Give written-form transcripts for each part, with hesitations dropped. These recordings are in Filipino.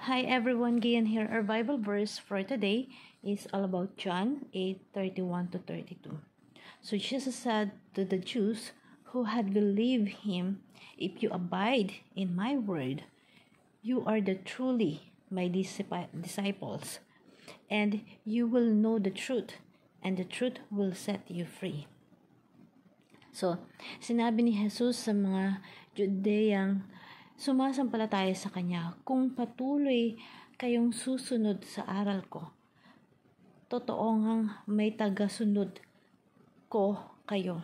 Hi everyone, Gian here. Our Bible verse for today is all about John 8:31 to 32. So Jesus said to the Jews who had believed him, "If you abide in my word, you are the truly my disciples, and you will know the truth, and the truth will set you free." So, sinabi ni Jesus sa mga Judeyang sumasampalataya sa Kanya, "Kung patuloy kayong susunod sa aral ko, totoo ngang may tagasunod ko kayo.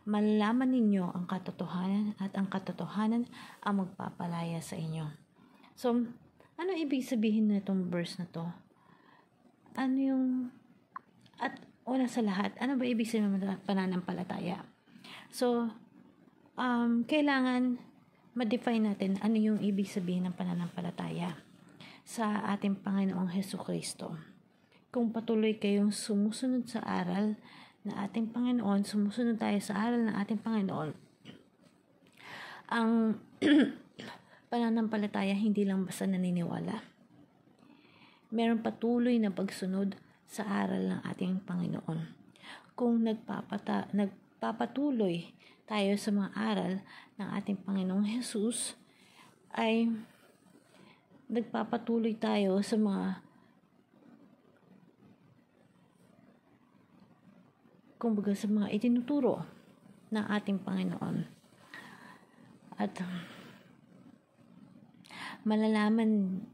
Malalaman ninyo ang katotohanan at ang katotohanan ang magpapalaya sa inyo." So, ano ibig sabihin na itong verse na to? At una sa lahat, ano ba ibig sabihin ng pananampalataya? So, kailangan ma-define natin ano yung ibig sabihin ng pananampalataya sa ating Panginoong Hesukristo. Kung patuloy kayong sumusunod sa aral na ating Panginoon, sumusunod tayo sa aral ng ating Panginoon, ang pananampalataya hindi lang basta naniniwala. Meron patuloy na pagsunod sa aral ng ating Panginoon. Kung nagpapatuloy tayo sa mga aral ng ating Panginoong Jesus, ay nagpapatuloy tayo sa mga itinuturo ng ating Panginoon. At malalaman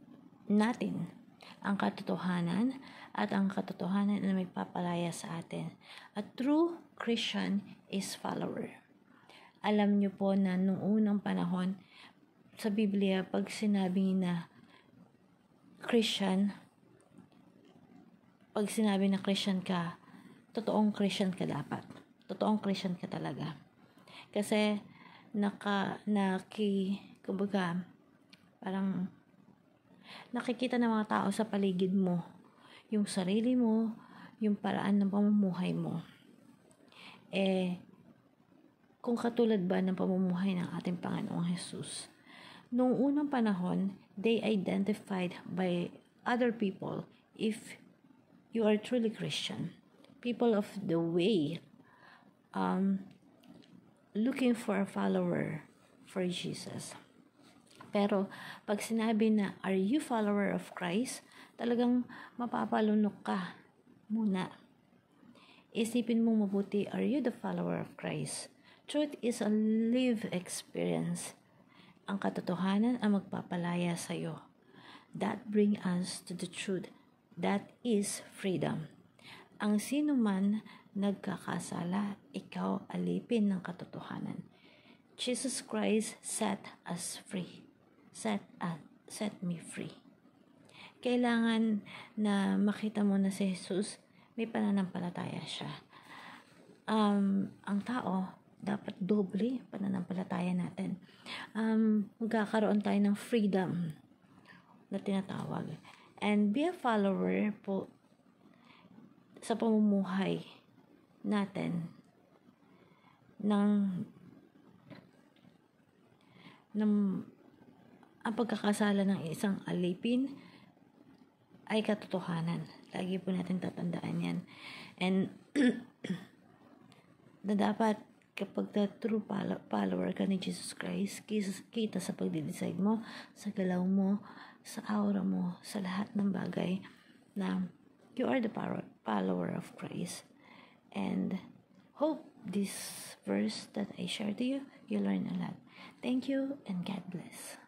natin ang katotohanan at ang katotohanan na may papalaya sa atin. A true Christian is follower. Alam niyo po na nung unang panahon sa Biblia, pag sinabi na Christian ka, totoong Christian ka dapat. Totoong Christian ka talaga. Kasi parang nakikita ng mga tao sa paligid mo yung sarili mo, yung paraan ng pamumuhay mo. Kung katulad ba ng pamumuhay ng ating Panginoong Jesus? Noong unang panahon, they identified by other people if you are truly Christian. People of the way, looking for a follower for Jesus. Pero pag sinabi na, "Are you follower of Christ?" talagang mapapalunok ka muna. Isipin mong mabuti, are you the follower of Christ? Truth is a lived experience. Ang katotohanan ang magpapalaya sa iyo. That bring us to the truth. That is freedom. Ang sino man nagkakasala, ikaw alipin ng katotohanan. Jesus Christ set us free. Set me free. Kailangan na makita mo na si Jesus, may pananampalataya siya. Ang tao, dapat doble pananampalataya natin. Magkakaroon tayo ng freedom na tinatawag. And be a follower po sa pamumuhay natin ng ang pagkakasala ng isang alipin ay katotohanan. Lagi po natin tatandaan yan. And na dapat kapag true follower ka ni Jesus Christ, kita sa pagde-decide mo, sa galaw mo, sa aura mo, sa lahat ng bagay na you are the follower of Christ. And hope this verse that I share to you, you learn a lot. Thank you and God bless.